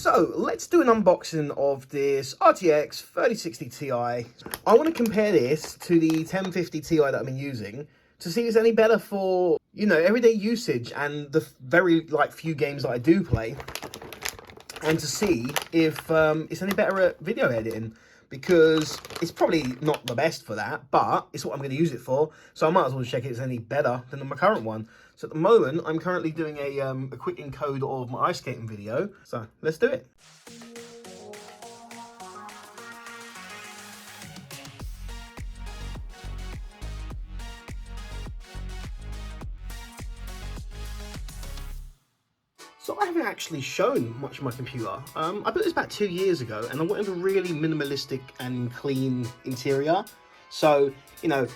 So let's do an unboxing of this RTX 3060 Ti. I want to compare this to the 1050 Ti that I've been using to see if it's any better for, you know, everyday usage and the very few games that I do play, and to see if it's any better at video editing, because it's probably not the best for that, but it's what I'm going to use it for, so I might as well check if it's any better than my current one. So at the moment, I'm currently doing a quick encode of my ice skating video, so let's do it. So I haven't actually shown much of my computer. I built this about 2 years ago, and I wanted a really minimalistic and clean interior. So, you know,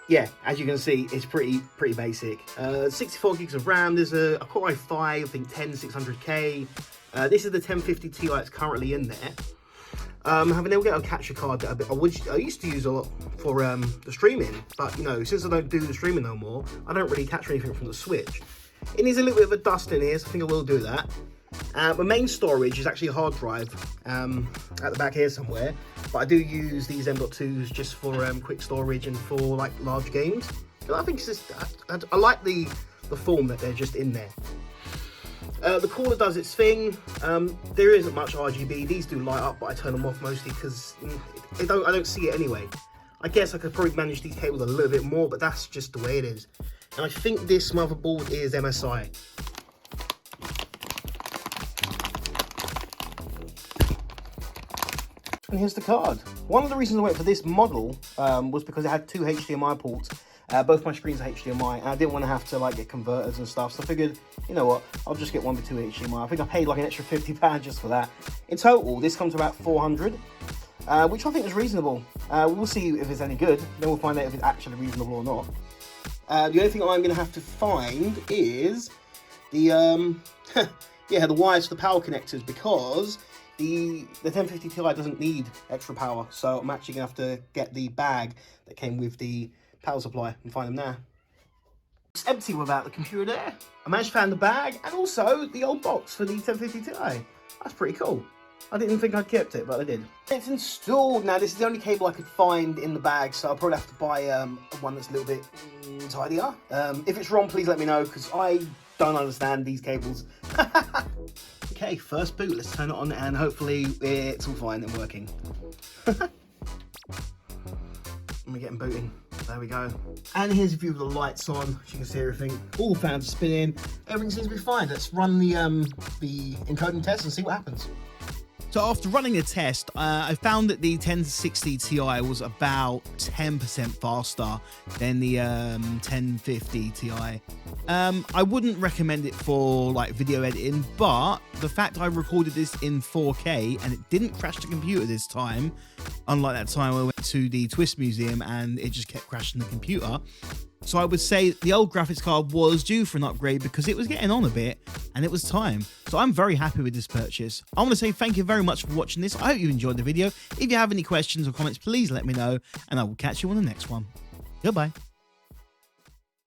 yeah, as you can see, it's pretty basic. 64 gigs of RAM. There's a Core i5, I think 10600K. This is the 1050 Ti that's currently in there. I have an Elgato capture card that I used to use a lot for the streaming, but you know, since I don't do the streaming no more, I don't really capture anything from the Switch. It needs a little bit of a dust in here, so I think I will do that. My main storage is actually a hard drive at the back here somewhere, but I do use these M.2s just for quick storage and for like large games. And I think it's just, I like the form that they're just in there. The cooler does its thing. There isn't much RGB. These do light up, but I turn them off mostly because I don't see it anyway. I guess I could probably manage these cables a little bit more, but that's just the way it is. And I think this motherboard is MSI. And here's the card. One of the reasons I went for this model was because it had 2 HDMI ports. Both my screens are HDMI, and I didn't want to have to like get converters and stuff. So I figured, you know what, I'll just get one with 2 HDMI. I think I paid like an extra £50 just for that. In total, this comes to about 400, which I think is reasonable. We'll see if it's any good. Then we'll find out if it's actually reasonable or not. The only thing I'm going to have to find is the yeah, the wires for the power connectors, because the 1050 Ti doesn't need extra power, so I'm actually going to have to get the bag that came with the power supply and find them there. It's empty without the computer there. I managed to find the bag and also the old box for the 1050 Ti. That's pretty cool. I didn't think I'd kept it, but I did. It's installed now. This is the only cable I could find in the bag, so I'll probably have to buy one that's a little bit tidier. If it's wrong, please let me know, because I don't understand these cables. Okay, first boot. Let's turn it on, and hopefully it's all fine and working. Let me get him booting. There we go. And here's a view of the lights on. As you can see everything. All the fans are spinning. Everything seems to be fine. Let's run the encoding test and see what happens. So after running a test, I found that the 1060 Ti was about 10% faster than the 1050 Ti. I wouldn't recommend it for like video editing, but the fact I recorded this in 4K and it didn't crash the computer this time, unlike that time I went to the Twist Museum and it just kept crashing the computer. So I would say the old graphics card was due for an upgrade because it was getting on a bit and it was time. So I'm very happy with this purchase. I want to say thank you very much for watching this. I hope you enjoyed the video. If you have any questions or comments, please let me know, and I will catch you on the next one. Goodbye.